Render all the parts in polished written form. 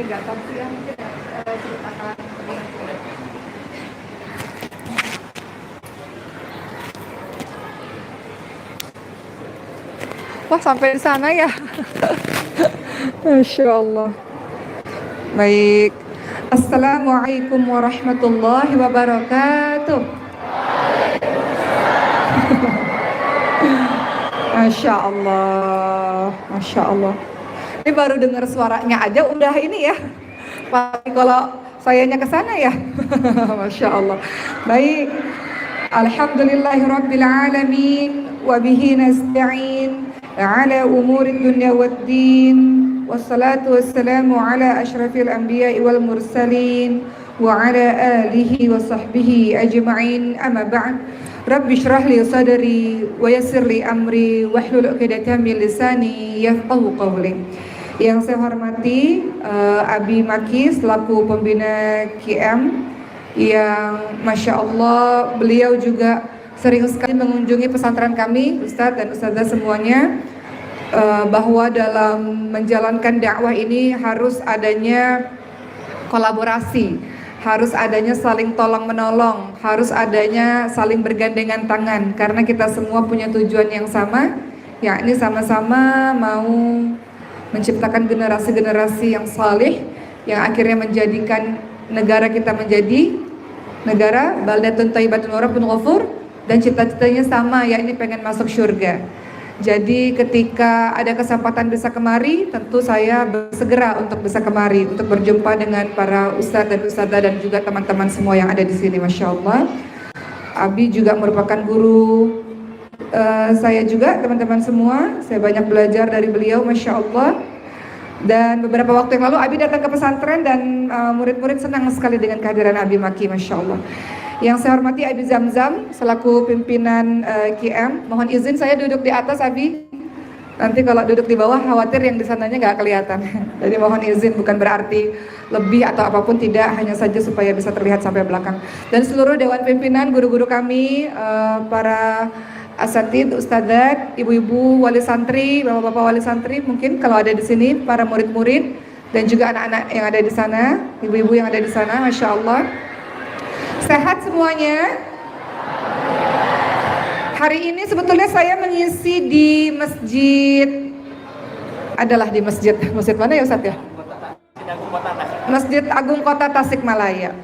nggak tausiah mungkin ceritakan. Wah, sampai di sana ya. Masya Allah. Baik. Assalamualaikum warahmatullahi wabarakatuh. Masya Allah, Masya Allah. Ini baru dengar suaranya aja udah ini ya. Pasti kalau sayanya ke sana ya. Masya Allah. Baik. Alhamdulillahirabbil alamin wa bihi nasta'in ala umurid dunya waddin. Wassalatu wassalamu ala asyrafil anbiya'i wal mursalin wa ala alihi wa sahbihi ajma'in. Amma ba'd. Rabbi syrah li sadri wa yassir li amri wahlul 'uqdatam min lisani yafqahu qawli. Yang saya hormati Abi Maki selaku pembina QM yang Masya Allah beliau juga sering sekali mengunjungi pesantren kami, Ustadz dan Ustazah semuanya, bahwa dalam menjalankan dakwah ini harus adanya kolaborasi, harus adanya saling tolong menolong, harus adanya saling bergandengan tangan, karena kita semua punya tujuan yang sama, yakni sama-sama mau menciptakan generasi-generasi yang saleh yang akhirnya menjadikan negara kita menjadi negara baldatun thayyibatun wa rabbun ghafur, dan cita-citanya sama, yakni pengen masuk surga. Jadi ketika ada kesempatan bisa kemari, tentu saya bersegera untuk bisa kemari untuk berjumpa dengan para ustadz dan ustadzah dan juga teman-teman semua yang ada di sini. Masya Allah. Abi juga merupakan guru saya juga, teman-teman semua. Saya banyak belajar dari beliau, Masya Allah. Dan beberapa waktu yang lalu Abi datang ke pesantren dan murid-murid senang sekali dengan kehadiran Abi Maki, Masya Allah. Yang saya hormati Abi Zamzam selaku pimpinan QM. Mohon izin saya duduk di atas, Abi. Nanti kalau duduk di bawah khawatir yang di sananya nggak kelihatan. Jadi mohon izin, bukan berarti lebih atau apapun, tidak, hanya saja supaya bisa terlihat sampai belakang. Dan seluruh dewan pimpinan, guru-guru kami, para asatid, ustadzat, ibu-ibu wali santri, bapak-bapak wali santri, mungkin kalau ada di sini, para murid-murid dan juga anak-anak yang ada di sana, ibu-ibu yang ada di sana, Masya Allah. Sehat semuanya. Hari ini sebetulnya saya mengisi di masjid, adalah di masjid mana ya Ustadz ya? Masjid Agung Kota Tasikmalaya.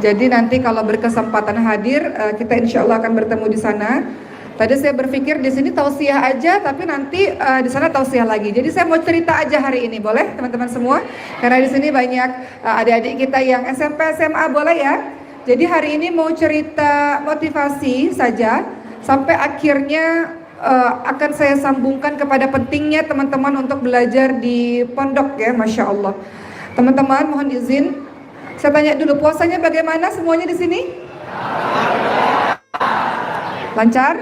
Jadi nanti kalau berkesempatan hadir, kita insya Allah akan bertemu di sana. Tadi saya berpikir di sini tausiah aja, tapi nanti di sana tausiah lagi. Jadi saya mau cerita aja hari ini, boleh teman-teman semua? Karena di sini banyak adik-adik kita yang SMP, SMA, boleh ya? Jadi hari ini mau cerita motivasi saja, sampai akhirnya akan saya sambungkan kepada pentingnya teman-teman untuk belajar di pondok ya, Masya Allah. Teman-teman mohon izin, saya tanya dulu, puasanya bagaimana semuanya di sini? Lancar?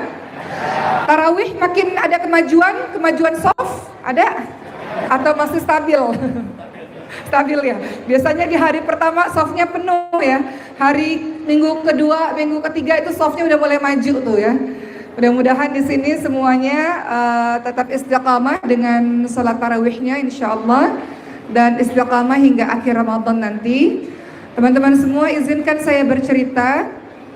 Tarawih makin ada kemajuan soft ada atau masih stabil? Stabil ya. Biasanya di hari pertama softnya penuh ya. Hari minggu kedua, minggu ketiga itu softnya udah mulai maju tuh ya. Mudah-mudahan di sini semuanya tetap istiqamah dengan salat tarawihnya insya Allah, dan istiqamah hingga akhir Ramadan nanti. Teman-teman semua, izinkan saya bercerita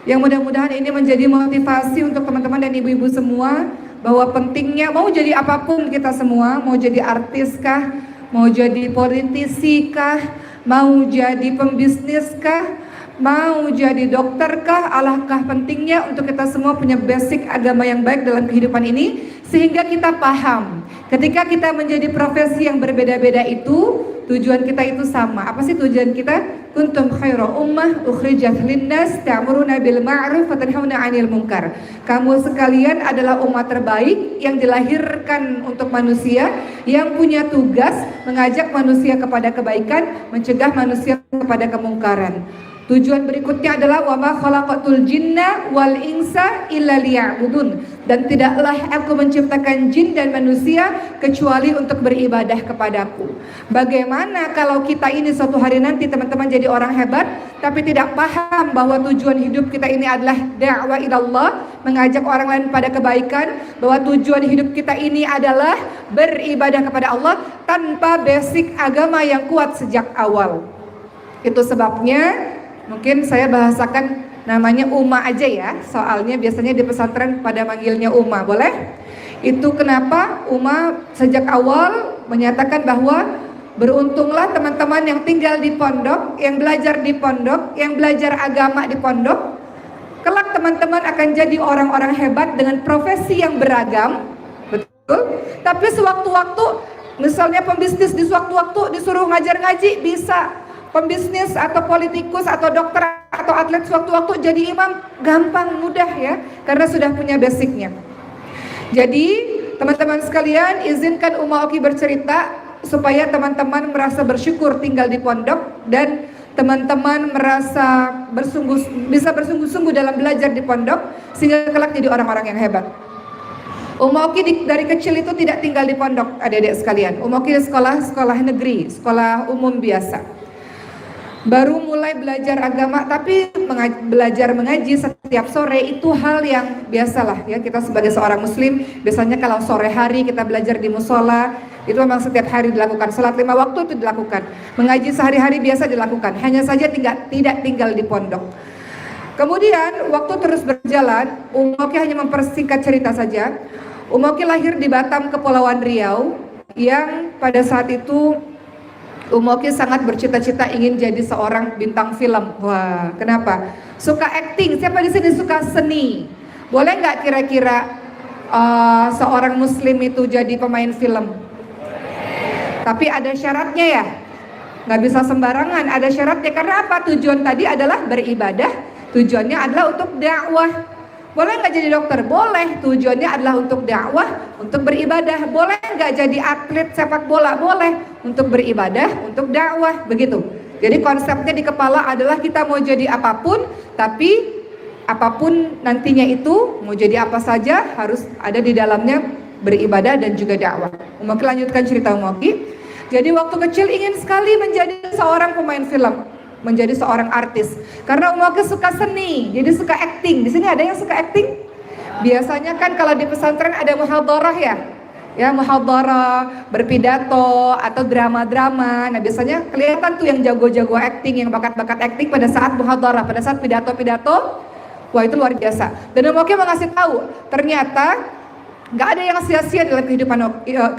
yang mudah-mudahan ini menjadi motivasi untuk teman-teman dan ibu-ibu semua, bahwa pentingnya mau jadi apapun kita semua, mau jadi artis kah, mau jadi politisi kah, mau jadi pembisnis kah, mau jadi dokter kah, alangkah pentingnya untuk kita semua punya basic agama yang baik dalam kehidupan ini, sehingga kita paham ketika kita menjadi profesi yang berbeda-beda itu tujuan kita itu sama. Apa sih tujuan kita? Kuntum khairu ummah ukhrijat linnas ta'muruna bil ma'ruf wa tanhauna 'anil munkar. Kamu sekalian adalah umat terbaik yang dilahirkan untuk manusia, yang punya tugas mengajak manusia kepada kebaikan, mencegah manusia kepada kemungkaran. Tujuan berikutnya adalah wa ma khalaqatul jinna wal insa illa liya'budun, dan tidaklah aku menciptakan jin dan manusia kecuali untuk beribadah kepadaku. Bagaimana kalau kita ini suatu hari nanti teman-teman jadi orang hebat, tapi tidak paham bahwa tujuan hidup kita ini adalah dakwah ilallah, mengajak orang lain pada kebaikan, bahwa tujuan hidup kita ini adalah beribadah kepada Allah tanpa basic agama yang kuat sejak awal. Itu sebabnya mungkin saya bahasakan namanya Uma aja ya, soalnya biasanya di pesantren pada manggilnya Uma, boleh? Itu kenapa Uma sejak awal menyatakan bahwa beruntunglah teman-teman yang tinggal di pondok, yang belajar di pondok, yang belajar agama di pondok. Kelak teman-teman akan jadi orang-orang hebat dengan profesi yang beragam, betul? Tapi sewaktu-waktu, misalnya pembisnis di sewaktu-waktu disuruh ngajar ngaji, bisa. Pembisnis atau politikus atau dokter atau atlet sewaktu-waktu jadi imam, gampang, mudah ya, karena sudah punya basicnya. Jadi teman-teman sekalian, izinkan Uma Oki bercerita supaya teman-teman merasa bersyukur tinggal di pondok dan teman-teman merasa bisa bersungguh-sungguh dalam belajar di pondok sehingga kelak jadi orang-orang yang hebat. Uma Oki dari kecil itu tidak tinggal di pondok, adik-adik sekalian. Uma Oki di sekolah negeri, sekolah umum biasa. Baru mulai belajar agama, tapi belajar mengaji setiap sore itu hal yang biasalah ya, kita sebagai seorang muslim biasanya kalau sore hari kita belajar di musola, itu memang setiap hari dilakukan. Salat 5 waktu itu dilakukan, mengaji sehari-hari biasa dilakukan, hanya saja tidak tinggal di pondok. Kemudian waktu terus berjalan, Uma Oki hanya mempersingkat cerita saja. Uma Oki lahir di Batam, Kepulauan Riau, yang pada saat itu Uma Oki sangat bercita-cita ingin jadi seorang bintang film. Wah, kenapa? Suka acting. Siapa di sini suka seni? Boleh nggak kira-kira seorang muslim itu jadi pemain film? Tapi ada syaratnya ya. Nggak bisa sembarangan. Ada syaratnya. Karena apa? Tujuan tadi adalah beribadah. Tujuannya adalah untuk dakwah. Boleh nggak jadi dokter? Boleh. Tujuannya adalah untuk dakwah, untuk beribadah. Boleh nggak jadi atlet sepak bola? Boleh. Untuk beribadah, untuk dakwah, begitu. Jadi konsepnya di kepala adalah kita mau jadi apapun, tapi apapun nantinya itu mau jadi apa saja harus ada di dalamnya beribadah dan juga dakwah. Uma Oki lanjutkan cerita Uma Oki. Jadi waktu kecil ingin sekali menjadi seorang pemain film, menjadi seorang artis. Karena Uma Oki suka seni, jadi suka acting. Di sini ada yang suka acting? Biasanya kan kalau di pesantren ada muhadharah ya. Ya, muhadharah, berpidato atau drama-drama. Nah, biasanya kelihatan tuh yang jago-jago acting, yang bakat-bakat acting pada saat muhadharah, pada saat pidato-pidato. Wah, itu luar biasa. Dan Uma Oki mau ngasih tahu, ternyata nggak ada yang sia-sia dalam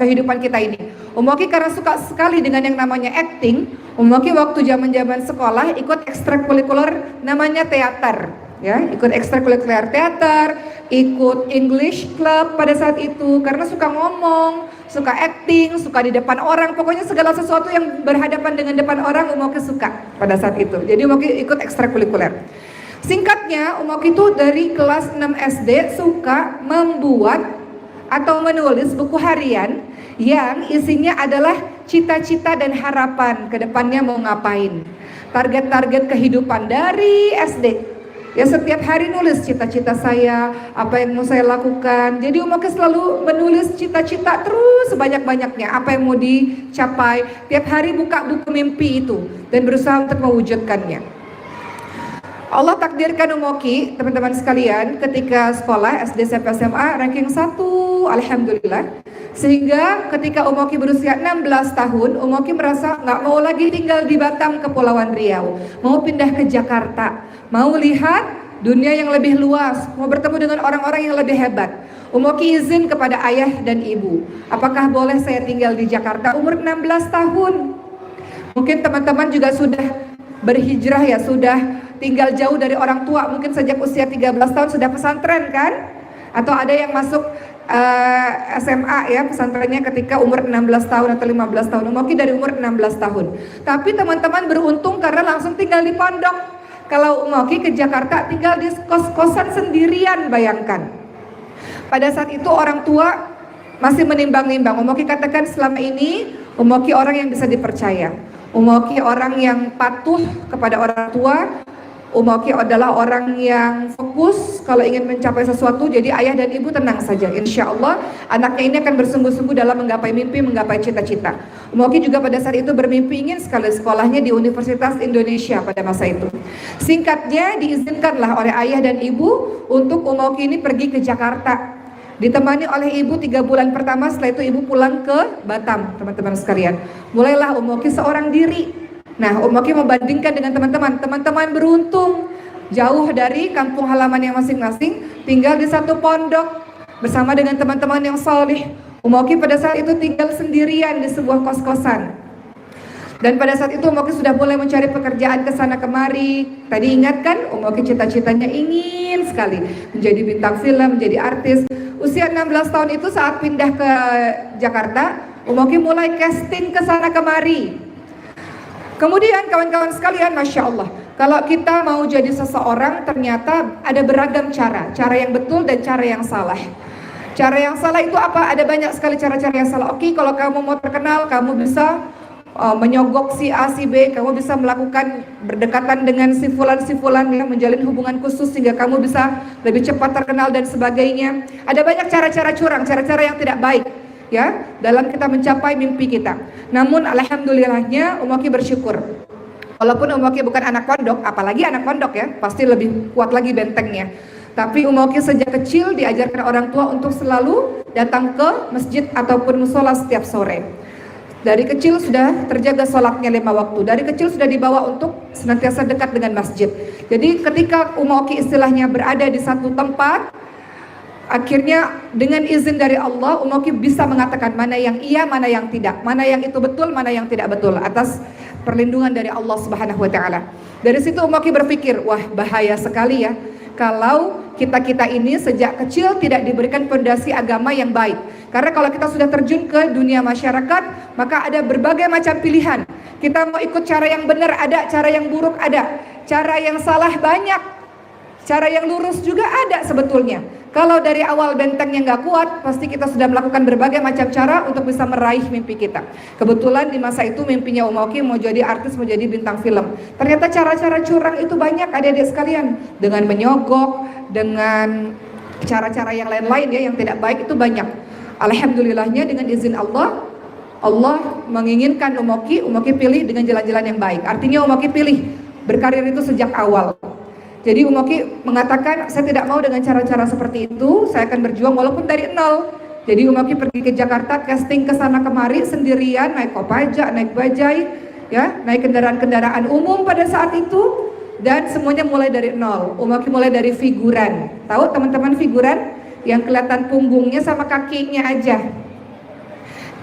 kehidupan kita ini. Uma Oki karena suka sekali dengan yang namanya acting, Uma Oki waktu zaman-zaman sekolah ikut ekstrakurikuler namanya teater. Ya, ikut ekstrakurikuler teater, ikut English club pada saat itu karena suka ngomong, suka acting, suka di depan orang, pokoknya segala sesuatu yang berhadapan dengan depan orang Uma Oki suka pada saat itu. Jadi Uma Oki ikut ekstrakurikuler. Singkatnya, Uma Oki itu dari kelas 6 SD suka membuat atau menulis buku harian yang isinya adalah cita-cita dan harapan ke depannya mau ngapain. Target-target kehidupan dari SD. Ya, setiap hari nulis cita-cita saya, apa yang mau saya lakukan. Jadi Uma Oki selalu menulis cita-cita terus sebanyak-banyaknya, apa yang mau dicapai. Tiap hari buka buku mimpi itu dan berusaha untuk mewujudkannya. Allah takdirkan Uma Oki, teman-teman sekalian, ketika sekolah SD SMP SMA ranking 1, alhamdulillah. Sehingga ketika Uma Oki berusia 16 tahun, Uma Oki merasa nggak mau lagi tinggal di Batam, Kepulauan Riau, mau pindah ke Jakarta, mau lihat dunia yang lebih luas, mau bertemu dengan orang-orang yang lebih hebat. Uma Oki izin kepada ayah dan ibu, apakah boleh saya tinggal di Jakarta? Umur 16 tahun. Mungkin teman-teman juga sudah berhijrah ya, sudah tinggal jauh dari orang tua, mungkin sejak usia 13 tahun sudah pesantren kan? Atau ada yang masuk SMA ya, pesantrennya ketika umur 16 tahun atau 15 tahun. Uma Oki dari umur 16 tahun. Tapi teman-teman beruntung karena langsung tinggal di pondok. Kalau Uma Oki ke Jakarta tinggal di kos-kosan sendirian, bayangkan. Pada saat itu orang tua masih menimbang-nimbang. Uma Oki katakan selama ini Uma Oki orang yang bisa dipercaya. Uma Oki orang yang patuh kepada orang tua, Umoki adalah orang yang fokus kalau ingin mencapai sesuatu. Jadi ayah dan ibu tenang saja, insya Allah anaknya ini akan bersungguh-sungguh dalam menggapai mimpi, menggapai cita-cita. Umoki juga pada saat itu bermimpi ingin sekali sekolahnya di Universitas Indonesia pada masa itu. Singkatnya, diizinkanlah oleh ayah dan ibu untuk Umoki ini pergi ke Jakarta, ditemani oleh ibu 3 bulan pertama. Setelah itu ibu pulang ke Batam, teman-teman sekalian. Mulailah Umoki seorang diri. Nah, Umoki membandingkan dengan teman-teman beruntung, jauh dari kampung halaman yang masing-masing, tinggal di satu pondok bersama dengan teman-teman yang saleh. Umoki pada saat itu tinggal sendirian di sebuah kos-kosan. Dan pada saat itu Umoki sudah mulai mencari pekerjaan ke sana kemari. Tadi ingat kan, Umoki cita-citanya ingin sekali menjadi bintang film, menjadi artis. Usia 16 tahun itu saat pindah ke Jakarta, Umoki mulai casting ke sana kemari. Kemudian kawan-kawan sekalian, Masya Allah, kalau kita mau jadi seseorang ternyata ada beragam cara yang betul dan cara yang salah. Cara yang salah itu apa? Ada banyak sekali cara-cara yang salah. Oke, kalau kamu mau terkenal, kamu bisa menyogok si A, si B, kamu bisa melakukan berdekatan dengan si fulan yang menjalin hubungan khusus sehingga kamu bisa lebih cepat terkenal dan sebagainya. Ada banyak cara-cara curang, cara-cara yang tidak baik, ya, dalam kita mencapai mimpi kita. Namun alhamdulillahnya Umoki bersyukur. Walaupun Umoki bukan anak pondok, apalagi anak pondok ya, pasti lebih kuat lagi bentengnya. Tapi Umoki sejak kecil diajarkan orang tua untuk selalu datang ke masjid ataupun musola setiap sore. Dari kecil sudah terjaga sholatnya 5 waktu. Dari kecil sudah dibawa untuk senantiasa dekat dengan masjid. Jadi ketika Umoki istilahnya berada di satu tempat, akhirnya dengan izin dari Allah, Umoki bisa mengatakan mana yang iya, mana yang tidak, mana yang itu betul, mana yang tidak betul, atas perlindungan dari Allah Subhanahu wa Ta'ala. Dari situ Umoki berpikir, wah bahaya sekali ya kalau kita ini sejak kecil tidak diberikan fondasi agama yang baik. Karena kalau kita sudah terjun ke dunia masyarakat, maka ada berbagai macam pilihan. Kita mau ikut cara yang benar ada, cara yang buruk ada, cara yang salah banyak, cara yang lurus juga ada sebetulnya. Kalau dari awal bentengnya nggak kuat, pasti kita sudah melakukan berbagai macam cara untuk bisa meraih mimpi kita. Kebetulan di masa itu mimpinya Umoki mau jadi artis, mau jadi bintang film. Ternyata cara-cara curang itu banyak adik-adik sekalian. Dengan menyogok, dengan cara-cara yang lain-lain ya, yang tidak baik itu banyak. Alhamdulillahnya dengan izin Allah, Allah menginginkan Umoki pilih dengan jalan-jalan yang baik. Artinya Umoki pilih berkarir itu sejak awal. Jadi Umoki mengatakan, saya tidak mau dengan cara-cara seperti itu, saya akan berjuang walaupun dari nol. Jadi Umoki pergi ke Jakarta, casting ke sana kemari sendirian, naik kopaja, naik bajai, ya, naik kendaraan-kendaraan umum pada saat itu, dan semuanya mulai dari nol. Umoki mulai dari figuran. Tahu teman-teman figuran? Yang kelihatan punggungnya sama kakinya aja.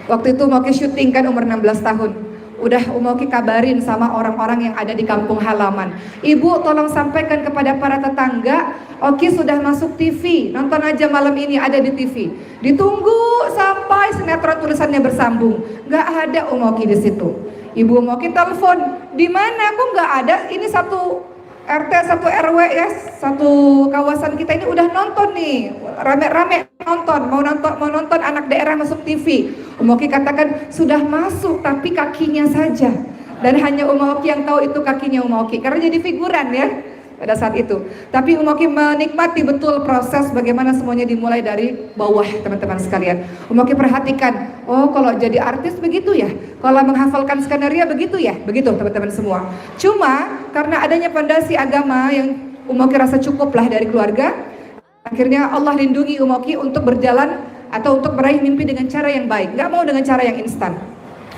Waktu itu Umoki syuting kan umur 16 tahun. Udah Umoki kabarin sama orang-orang yang ada di kampung halaman, ibu tolong sampaikan kepada para tetangga, Oki sudah masuk TV, nonton aja malam ini ada di TV. Ditunggu sampai sinetron tulisannya bersambung, nggak ada Umoki di situ. Ibu Umoki telepon, di mana? Kok nggak ada? Ini satu RT, satu RW ya, satu kawasan kita ini udah nonton nih, rame-rame mau nonton anak daerah masuk TV. Umoki katakan sudah masuk tapi kakinya saja, dan hanya Umoki yang tahu itu kakinya Umoki karena jadi figuran ya pada saat itu. Tapi Umoki menikmati betul proses bagaimana semuanya dimulai dari bawah, teman-teman sekalian. Umoki perhatikan, oh kalau jadi artis begitu ya, kalau menghafalkan skenario begitu ya, begitu teman-teman semua. Cuma karena adanya fondasi agama yang Umoki rasa cukup lah dari keluarga, akhirnya Allah lindungi Umoki untuk berjalan atau untuk meraih mimpi dengan cara yang baik, nggak mau dengan cara yang instan.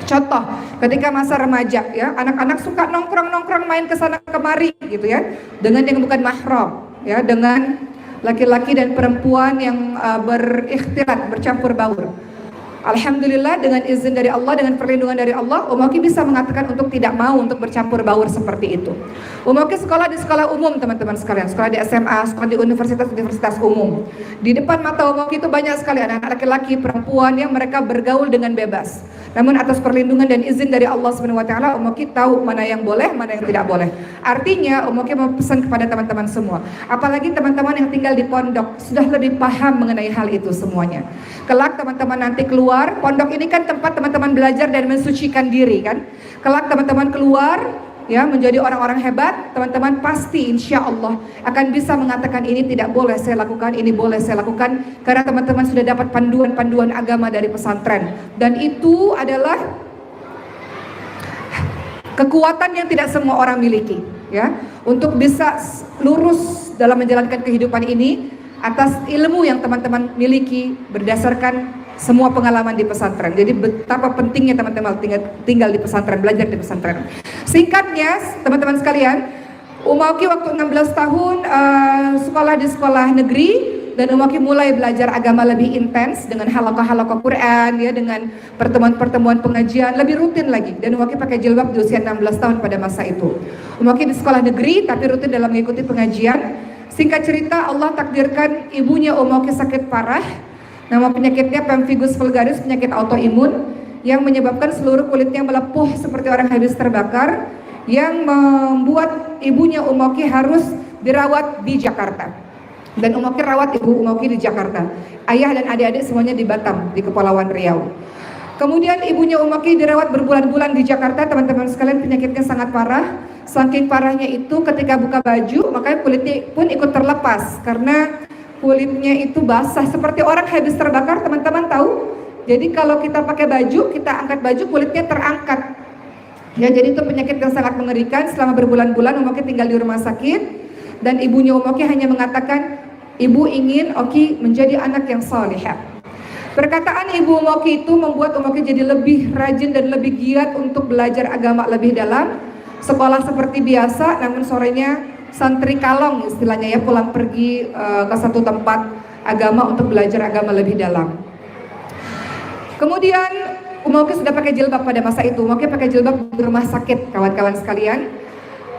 Contoh, ketika masa remaja ya, anak-anak suka nongkrong main ke sana kemari gitu ya, dengan yang bukan mahram ya, dengan laki-laki dan perempuan yang berikhtilat, bercampur baur. Alhamdulillah dengan izin dari Allah, dengan perlindungan dari Allah, Umoki bisa mengatakan untuk tidak mau untuk bercampur baur seperti itu. Umoki sekolah di sekolah umum, teman-teman sekalian, sekolah di SMA, sekolah di universitas umum. Di depan mata Umoki itu banyak sekali anak-anak laki-laki, perempuan yang mereka bergaul dengan bebas. Namun atas perlindungan dan izin dari Allah SWT, Umoki tahu mana yang boleh, mana yang tidak boleh. Artinya Umoki mau pesan kepada teman-teman semua, apalagi teman-teman yang tinggal di pondok, sudah lebih paham mengenai hal itu semuanya. Kelak teman-teman nanti keluar, pondok ini kan tempat teman-teman belajar dan mensucikan diri kan. Kelak teman-teman keluar, ya, menjadi orang-orang hebat, teman-teman pasti insya Allah akan bisa mengatakan ini tidak boleh saya lakukan, ini boleh saya lakukan, karena teman-teman sudah dapat panduan-panduan agama dari pesantren, dan itu adalah kekuatan yang tidak semua orang miliki, ya, untuk bisa lurus dalam menjalankan kehidupan ini atas ilmu yang teman-teman miliki berdasarkan semua pengalaman di pesantren. Jadi betapa pentingnya teman-teman tinggal di pesantren, belajar di pesantren. Singkatnya teman-teman sekalian, Umauki waktu 16 tahun sekolah di sekolah negeri, dan Umauki mulai belajar agama lebih intens dengan halaqah-halaqah Quran, ya, dengan pertemuan-pertemuan pengajian lebih rutin lagi. Dan Umauki pakai jilbab di usia 16 tahun pada masa itu. Umauki di sekolah negeri tapi rutin dalam mengikuti pengajian. Singkat cerita, Allah takdirkan ibunya Umauki sakit parah. Nama penyakitnya pemphigus vulgaris, penyakit autoimun yang menyebabkan seluruh kulitnya melepuh seperti orang habis terbakar, yang membuat ibunya Umauki harus dirawat di Jakarta. Dan Umauki rawat ibu Umauki di Jakarta. Ayah dan adik-adik semuanya di Batam, di Kepulauan Riau. Kemudian ibunya Umauki dirawat berbulan-bulan di Jakarta. Teman-teman sekalian, penyakitnya sangat parah. Saking parahnya itu ketika buka baju, makanya kulitnya pun ikut terlepas karena kulitnya itu basah seperti orang habis terbakar, teman-teman tahu. Jadi kalau kita pakai baju, kita angkat baju, kulitnya terangkat. Ya, jadi itu penyakit yang sangat mengerikan. Selama berbulan-bulan Umauki tinggal di rumah sakit, dan ibunya Umauki hanya mengatakan, ibu ingin Oki menjadi anak yang salihah. Perkataan ibu Umauki itu membuat Umauki jadi lebih rajin dan lebih giat untuk belajar agama lebih dalam. Sekolah seperti biasa, namun sorenya santri kalong istilahnya, ya, pulang pergi ke satu tempat agama untuk belajar agama lebih dalam. Kemudian Umauki sudah pakai jilbab pada masa itu. Umauki pakai jilbab di rumah sakit, kawan-kawan sekalian.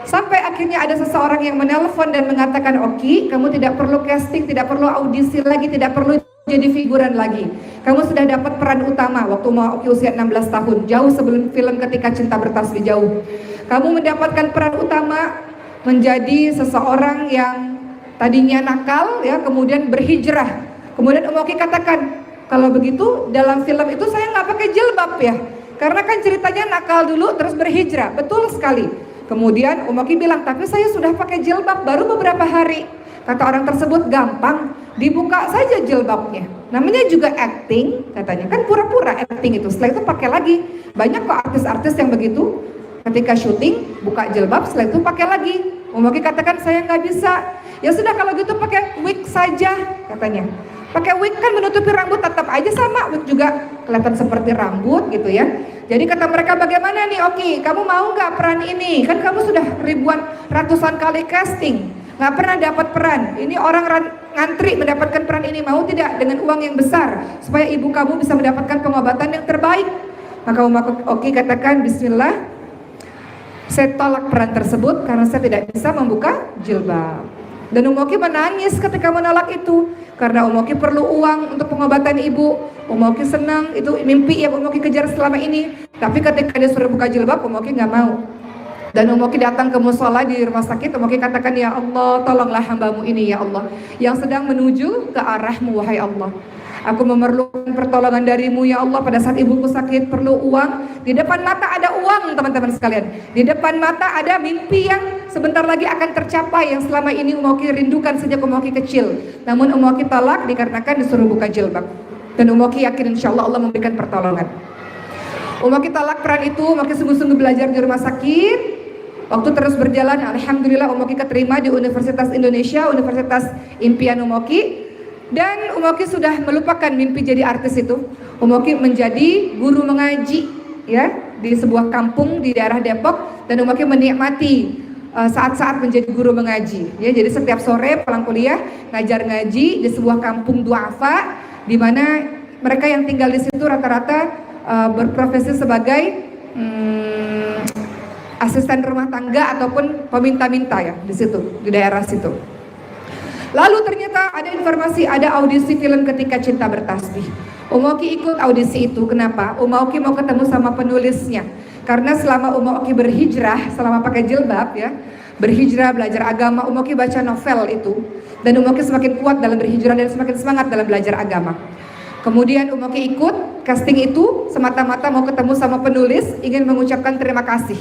Sampai akhirnya ada seseorang yang menelpon dan mengatakan, Oki, kamu tidak perlu casting, tidak perlu audisi lagi, tidak perlu jadi figuran lagi. Kamu sudah dapat peran utama waktu Umauki usia 16 tahun, jauh sebelum film Ketika Cinta Bertasbih Jauh. Kamu mendapatkan peran utama menjadi seseorang yang tadinya nakal, ya, kemudian berhijrah. Kemudian Umauki katakan, kalau begitu dalam film itu saya nggak pakai jilbab, ya, karena kan ceritanya nakal dulu terus berhijrah. Betul sekali. Kemudian Umauki bilang, tapi saya sudah pakai jilbab baru beberapa hari. Kata orang tersebut, gampang, dibuka saja jilbabnya. Namanya juga acting, katanya, kan pura-pura acting itu. Setelah itu pakai lagi. Banyak kok artis-artis yang begitu. Ketika syuting, buka jilbab, setelah itu pakai lagi. Umauki katakan, saya nggak bisa. Ya sudah, kalau gitu pakai wig saja, katanya. Pakai wig kan menutupi rambut, tetap aja sama, wig juga kelihatan seperti rambut gitu, ya. Jadi kata mereka, bagaimana nih Oki, kamu mau nggak peran ini? Kan kamu sudah ratusan kali casting, nggak pernah dapat peran. Ini orang ngantri mendapatkan peran ini, mau tidak dengan uang yang besar supaya ibu kamu bisa mendapatkan pengobatan yang terbaik? Maka Oki katakan, bismillah, saya tolak peran tersebut karena saya tidak bisa membuka jilbab. Dan Umauki menangis ketika menolak itu, karena Umauki perlu uang untuk pengobatan ibu. Umauki senang, itu mimpi yang Umauki kejar selama ini. Tapi ketika dia suruh buka jilbab, Umauki nggak mau. Dan Umauki datang ke musola di rumah sakit. Umauki katakan, ya Allah, tolonglah hambamu ini, ya Allah, yang sedang menuju ke arahmu, wahai Allah. Aku memerlukan pertolongan darimu, ya Allah. Pada saat ibuku sakit perlu uang. Di depan mata ada uang, teman-teman sekalian. Di depan mata ada mimpi yang sebentar lagi akan tercapai, yang selama ini Umauki rindukan sejak Umauki kecil. Namun Umauki tolak dikarenakan disuruh buka jilbab. Dan Umauki yakin insya Allah Allah memberikan pertolongan. Umauki tolak peran itu. Umauki sungguh-sungguh belajar di rumah sakit. Waktu terus berjalan, alhamdulillah Umauki keterima di Universitas Indonesia, Universitas Impian Umauki. Dan Umauki sudah melupakan mimpi jadi artis itu. Umauki menjadi guru mengaji, ya, di sebuah kampung di daerah Depok. Dan Umauki menikmati saat-saat menjadi guru mengaji, ya. Jadi setiap sore pulang kuliah ngajar ngaji di sebuah kampung duafa, di mana mereka yang tinggal di situ rata-rata berprofesi sebagai asisten rumah tangga ataupun peminta-minta, ya, di situ, di daerah situ. Lalu ternyata ada informasi, ada audisi film Ketika Cinta Bertasbih. Umauki ikut audisi itu. Kenapa? Umauki mau ketemu sama penulisnya. Karena selama Umauki berhijrah, selama pakai jilbab, ya, berhijrah, belajar agama, Umauki baca novel itu. Dan Umauki semakin kuat dalam berhijrah dan semakin semangat dalam belajar agama. Kemudian Umauki ikut casting itu semata-mata mau ketemu sama penulis, ingin mengucapkan terima kasih.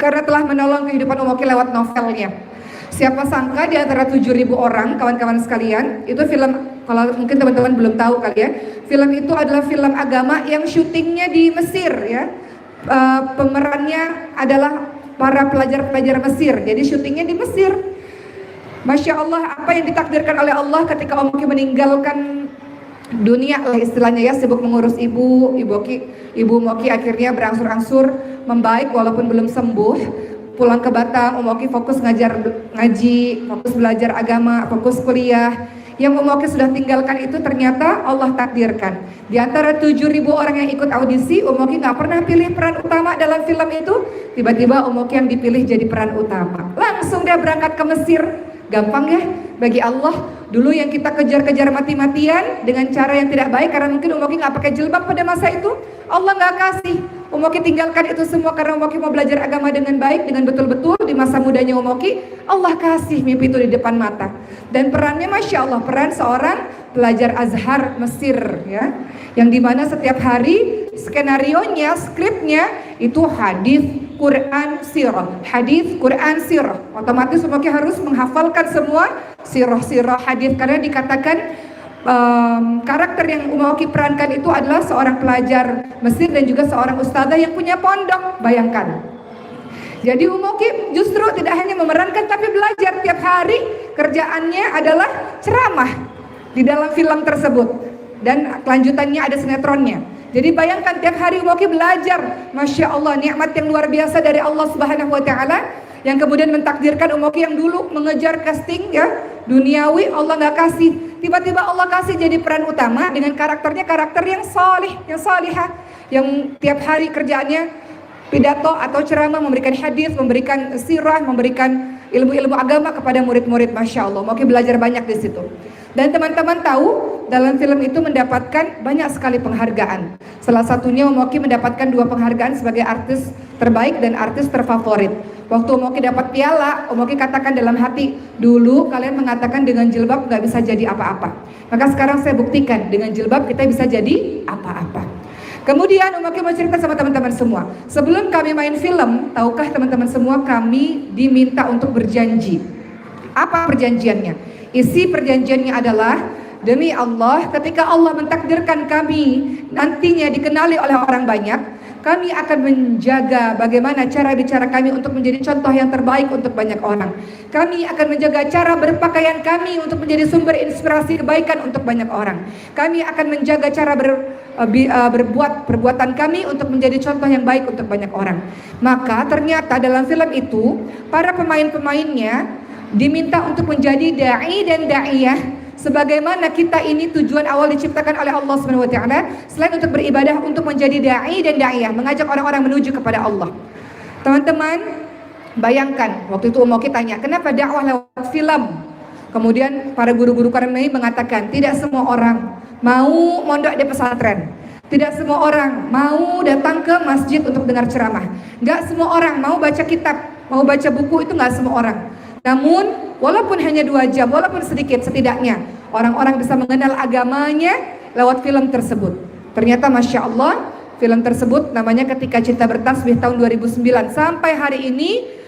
karena telah menolong kehidupan Umoki lewat novelnya. Siapa sangka di antara 7.000 orang, kawan-kawan sekalian, itu film, kalau mungkin teman-teman belum tahu kali ya, film itu adalah film agama yang syutingnya di Mesir ya. Pemerannya adalah para pelajar-pelajar Mesir, jadi syutingnya di Mesir. Masya Allah, apa yang ditakdirkan oleh Allah ketika Umoki meninggalkan dunia lah istilahnya ya, sibuk mengurus ibu Umoki akhirnya berangsur-angsur membaik walaupun belum sembuh. Pulang ke Batam, Umoki fokus ngaji, fokus belajar agama, fokus kuliah. Yang Umoki sudah tinggalkan itu ternyata Allah takdirkan. Di antara 7.000 orang yang ikut audisi, Umoki nggak pernah pilih peran utama dalam film itu. Tiba-tiba Umoki yang dipilih jadi peran utama. Langsung dia berangkat ke Mesir. Gampang ya bagi Allah. Dulu yang kita kejar-kejar mati-matian dengan cara yang tidak baik, karena mungkin Umoki nggak pakai jilbab pada masa itu, Allah nggak kasih. Umoki tinggalkan itu semua karena Umoki mau belajar agama dengan baik, dengan betul-betul di masa mudanya Umoki. Allah kasih mimpi itu di depan mata. Dan perannya Masya Allah, peran seorang pelajar Azhar Mesir ya, yang dimana setiap hari skenarionya, skripnya itu hadis, Quran, sirah, hadis, Quran, sirah. Otomatis Umoki harus menghafalkan semua sirah-sirah hadis, karena dikatakan karakter yang Umoki perankan itu adalah seorang pelajar Mesir dan juga seorang ustadzah yang punya pondok. Bayangkan. Jadi Umoki justru tidak hanya memerankan tapi belajar tiap hari. Kerjaannya adalah ceramah di dalam film tersebut, dan kelanjutannya ada sinetronnya. Jadi bayangkan tiap hari Umoki belajar. Masya Allah, nikmat yang luar biasa dari Allah Subhanahu Wa Taala, yang kemudian mentakdirkan Umoki yang dulu mengejar casting ya duniawi, Allah nggak kasih. Tiba-tiba Allah kasih jadi peran utama dengan karakternya karakter yang salih, yang salihah, yang tiap hari kerjaannya pidato atau ceramah, memberikan hadis, memberikan sirah, memberikan ilmu-ilmu agama kepada murid-murid. Masya Allah, Umoki belajar banyak di situ. Dan teman-teman tahu dalam film itu mendapatkan banyak sekali penghargaan. Salah satunya Umoki mendapatkan 2 penghargaan sebagai artis terbaik dan artis terfavorit. Waktu Umoki dapat piala, Umoki katakan dalam hati, dulu kalian mengatakan dengan jilbab nggak bisa jadi apa-apa. Maka sekarang saya buktikan dengan jilbab kita bisa jadi apa-apa. Kemudian Umoki mau cerita sama teman-teman semua. Sebelum kami main film, tahukah teman-teman semua kami diminta untuk berjanji. Apa perjanjiannya? Isi perjanjiannya adalah, demi Allah, ketika Allah mentakdirkan kami nantinya dikenali oleh orang banyak, kami akan menjaga bagaimana cara bicara kami untuk menjadi contoh yang terbaik untuk banyak orang. Kami akan menjaga cara berpakaian kami untuk menjadi sumber inspirasi kebaikan untuk banyak orang. Kami akan menjaga cara perbuatan kami untuk menjadi contoh yang baik untuk banyak orang. Maka ternyata dalam film itu para pemain-pemainnya diminta untuk menjadi da'i dan da'iyah. Sebagaimana kita ini tujuan awal diciptakan oleh Allah Subhanahu wa taala, selain untuk beribadah, untuk menjadi dai dan daiyah, mengajak orang-orang menuju kepada Allah. Teman-teman, bayangkan waktu itu Umoki tanya, kenapa dakwah lewat film? Kemudian para guru-guru kami mengatakan, tidak semua orang mau mondok di pesantren. Tidak semua orang mau datang ke masjid untuk dengar ceramah. Enggak semua orang mau baca kitab, mau baca buku, itu enggak semua orang. Namun walaupun hanya 2 jam, walaupun sedikit, setidaknya orang-orang bisa mengenal agamanya lewat film tersebut. Ternyata Masya Allah, film tersebut namanya Ketika Cinta Bertasbih tahun 2009. Sampai hari ini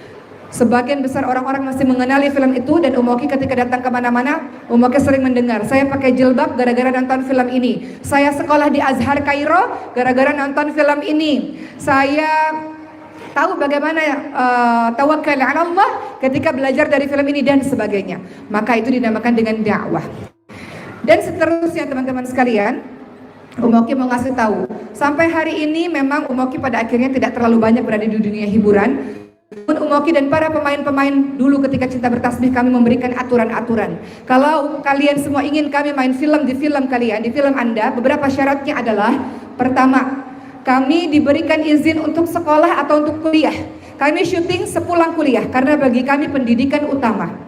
sebagian besar orang-orang masih mengenali film itu. Dan Umoki ketika datang kemana-mana, Umoki sering mendengar, saya pakai jilbab gara-gara nonton film ini. Saya sekolah di Azhar Kairo gara-gara nonton film ini. Saya tahu bagaimana tawakal ala Allah ketika belajar dari film ini dan sebagainya. Maka itu dinamakan dengan dakwah. Dan seterusnya teman-teman sekalian, Umoki mau ngasih tahu, sampai hari ini memang Umoki pada akhirnya tidak terlalu banyak berada di dunia hiburan. Umoki dan para pemain-pemain dulu ketika Cinta Bertasbih kami memberikan aturan-aturan. Kalau kalian semua ingin kami main film di film kalian, di film Anda, beberapa syaratnya adalah, pertama, kami diberikan izin untuk sekolah atau untuk kuliah. Kami syuting sepulang kuliah karena bagi kami pendidikan utama.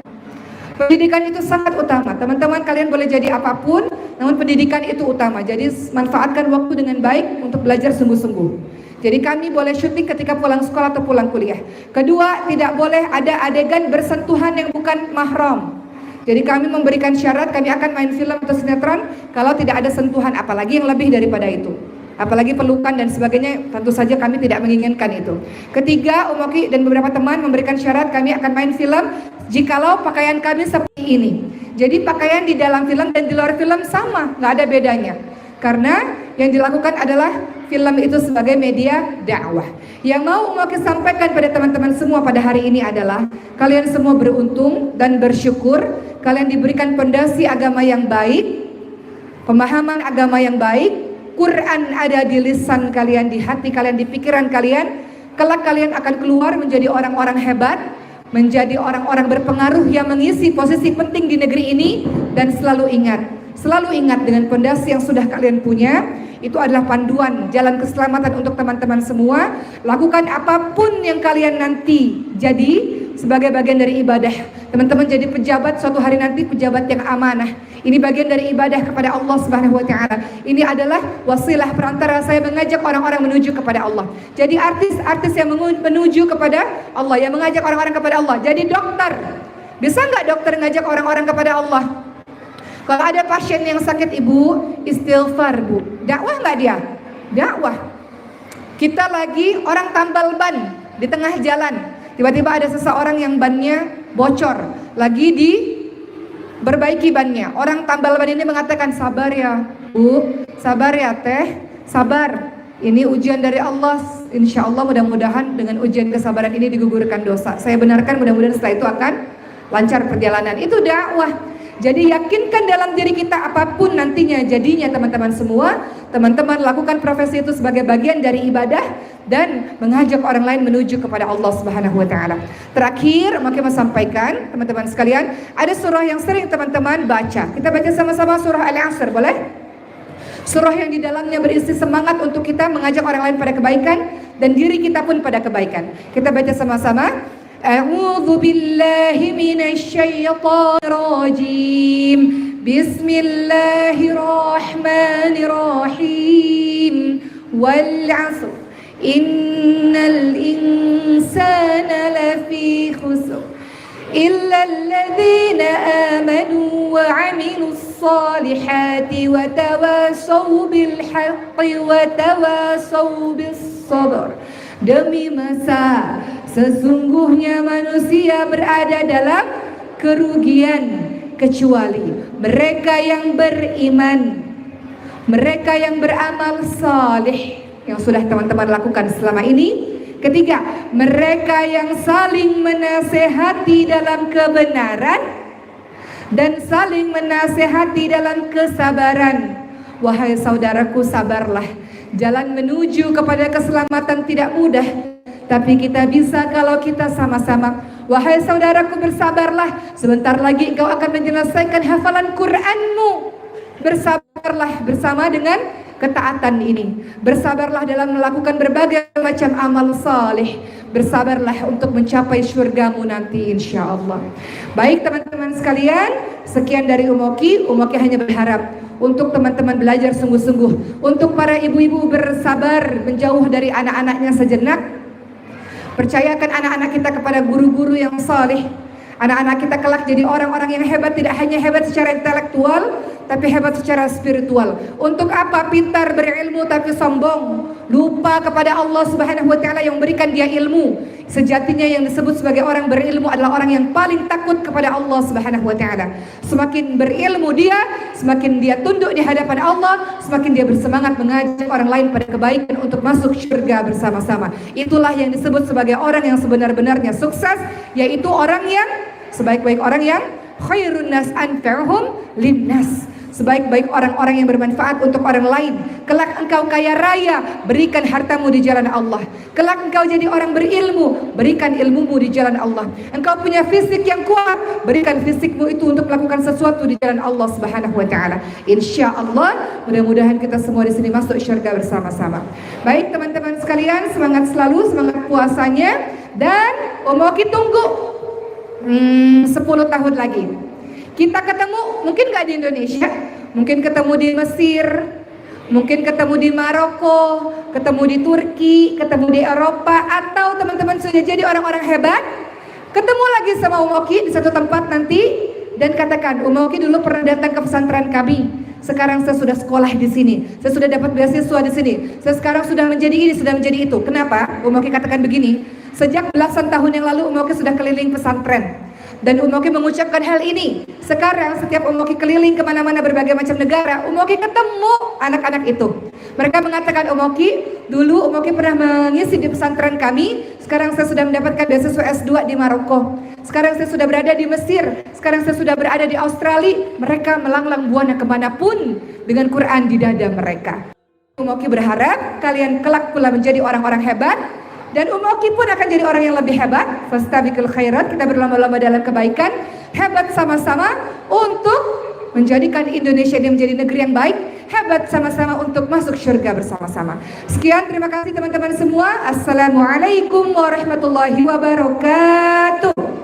Pendidikan itu sangat utama. Teman-teman kalian boleh jadi apapun, namun pendidikan itu utama. Jadi manfaatkan waktu dengan baik untuk belajar sungguh-sungguh. Jadi kami boleh syuting ketika pulang sekolah atau pulang kuliah. Kedua, tidak boleh ada adegan bersentuhan yang bukan mahram. Jadi kami memberikan syarat, kami akan main film atau sinetron kalau tidak ada sentuhan, apalagi yang lebih daripada itu. apalagi pelukan dan sebagainya, tentu saja kami tidak menginginkan itu. Ketiga, Umoki dan beberapa teman memberikan syarat kami akan main film jikalau pakaian kami seperti ini. Jadi pakaian di dalam film dan di luar film sama, nggak ada bedanya. Karena yang dilakukan adalah film itu sebagai media dakwah. Yang mau Umoki sampaikan pada teman-teman semua pada hari ini adalah kalian semua beruntung dan bersyukur. Kalian diberikan fondasi agama yang baik, pemahaman agama yang baik, Quran ada di lisan kalian, di hati kalian, di pikiran kalian. Kelak kalian akan keluar menjadi orang-orang hebat, menjadi orang-orang berpengaruh yang mengisi posisi penting di negeri ini. Dan selalu ingat dengan fondasi yang sudah kalian punya, itu adalah panduan jalan keselamatan untuk teman-teman semua. Lakukan apapun yang kalian nanti jadi sebagai bagian dari ibadah. Teman-teman jadi pejabat suatu hari nanti, pejabat yang amanah. Ini bagian dari ibadah kepada Allah Subhanahu wa taala. Ini adalah wasilah perantara saya mengajak orang-orang menuju kepada Allah. Jadi artis-artis yang menuju kepada Allah, yang mengajak orang-orang kepada Allah. Jadi dokter. Bisa nggak dokter ngajak orang-orang kepada Allah? Kalau ada pasien yang sakit, ibu, istighfar bu. Dakwah nggak dia? Dakwah. Kita lagi orang tambal ban di tengah jalan. Tiba-tiba ada seseorang yang bannya bocor, lagi diperbaiki bannya. Orang tambal ban ini mengatakan, sabar ya bu, sabar ya teh, sabar. Ini ujian dari Allah. Insya Allah mudah-mudahan dengan ujian kesabaran ini digugurkan dosa. Saya benarkan, mudah-mudahan setelah itu akan lancar perjalanan. Itu dakwah. Jadi yakinkan dalam diri kita apapun nantinya jadinya teman-teman semua, teman-teman lakukan profesi itu sebagai bagian dari ibadah dan mengajak orang lain menuju kepada Allah Subhanahu wa taala. Terakhir, maka mau sampaikan teman-teman sekalian, ada surah yang sering teman-teman baca. Kita baca sama-sama surah Al-Asr, boleh? Surah yang di dalamnya berisi semangat untuk kita mengajak orang lain pada kebaikan dan diri kita pun pada kebaikan. Kita baca sama-sama. A'udzu billahi minasy syaithanir rajim. Bismillahirrahmanirrahim. Wal 'asr. Innal insana lafi khusr. Illa alladhina amanu wa 'amilus salihati wa tawasaw bil haqqi wa tawasaw bis sabr. Demi masa sesungguhnya manusia berada dalam kerugian kecuali mereka yang beriman, mereka yang beramal saleh yang sudah teman-teman lakukan selama ini. Ketiga, mereka yang saling menasehati dalam kebenaran dan saling menasehati dalam kesabaran. Wahai saudaraku, sabarlah. Jalan menuju kepada keselamatan tidak mudah, tapi kita bisa kalau kita sama-sama. Wahai saudaraku, bersabarlah. Sebentar lagi engkau akan menyelesaikan hafalan Qur'anmu. Bersabarlah bersama dengan ketaatan ini. Bersabarlah dalam melakukan berbagai macam amal saleh. Bersabarlah untuk mencapai syurgamu nanti insya Allah. Baik teman-teman sekalian, sekian dari Umoki. Umoki hanya berharap untuk teman-teman belajar sungguh-sungguh. Untuk para ibu-ibu bersabar menjauh dari anak-anaknya sejenak. Percayakan anak-anak kita kepada guru-guru yang saleh. Anak-anak kita kelak jadi orang-orang yang hebat, tidak hanya hebat secara intelektual, tapi hebat secara spiritual. Untuk apa pintar berilmu tapi sombong, lupa kepada Allah Subhanahu wa taala yang memberikan dia ilmu. Sejatinya yang disebut sebagai orang berilmu adalah orang yang paling takut kepada Allah Subhanahu wa taala. Semakin berilmu dia, semakin dia tunduk di hadapan Allah, semakin dia bersemangat mengajak orang lain pada kebaikan untuk masuk surga bersama-sama. Itulah yang disebut sebagai orang yang sebenar-benarnya sukses, yaitu orang yang sebaik-baik orang yang khairun nas anfa'uhum linnas. Sebaik-baik orang-orang yang bermanfaat untuk orang lain. Kelak engkau kaya raya, berikan hartamu di jalan Allah. Kelak engkau jadi orang berilmu, berikan ilmumu di jalan Allah. Engkau punya fisik yang kuat, berikan fisikmu itu untuk melakukan sesuatu di jalan Allah Subhanahu wa taala. Insya Allah, mudah-mudahan kita semua di sini masuk surga bersama-sama. Baik teman-teman sekalian, semangat selalu, semangat puasanya, dan Umoki tunggu 10 tahun lagi. Kita ketemu, mungkin gak di Indonesia, mungkin ketemu di Mesir, mungkin ketemu di Maroko, ketemu di Turki, ketemu di Eropa, atau teman-teman sudah jadi orang-orang hebat, ketemu lagi sama Umoki di satu tempat nanti, dan katakan, Umoki dulu pernah datang ke pesantren kami. Sekarang saya sudah sekolah di sini, saya sudah dapat beasiswa di sini, saya sekarang sudah menjadi ini, sudah menjadi itu. Kenapa? Umoki katakan begini, sejak belasan tahun yang lalu Umoki sudah keliling pesantren. Dan Umoki mengucapkan hal ini. Sekarang setiap Umoki keliling kemana-mana berbagai macam negara, Umoki ketemu anak-anak itu. Mereka mengatakan, Umoki, dulu Umoki pernah mengisi di pesantren kami, sekarang saya sudah mendapatkan beasiswa S2 di Maroko. Sekarang saya sudah berada di Mesir, sekarang saya sudah berada di Australia. Mereka melanglang buana kemanapun dengan Quran di dada mereka. Umoki berharap kalian kelak pula menjadi orang-orang hebat, dan Umoki pun akan jadi orang yang lebih hebat. Fastabiqul khairat, kita berlomba-lomba dalam kebaikan, hebat sama-sama untuk menjadikan Indonesia ini menjadi negeri yang baik, hebat sama-sama untuk masuk surga bersama-sama. Sekian, terima kasih teman-teman semua. Assalamualaikum warahmatullahi wabarakatuh.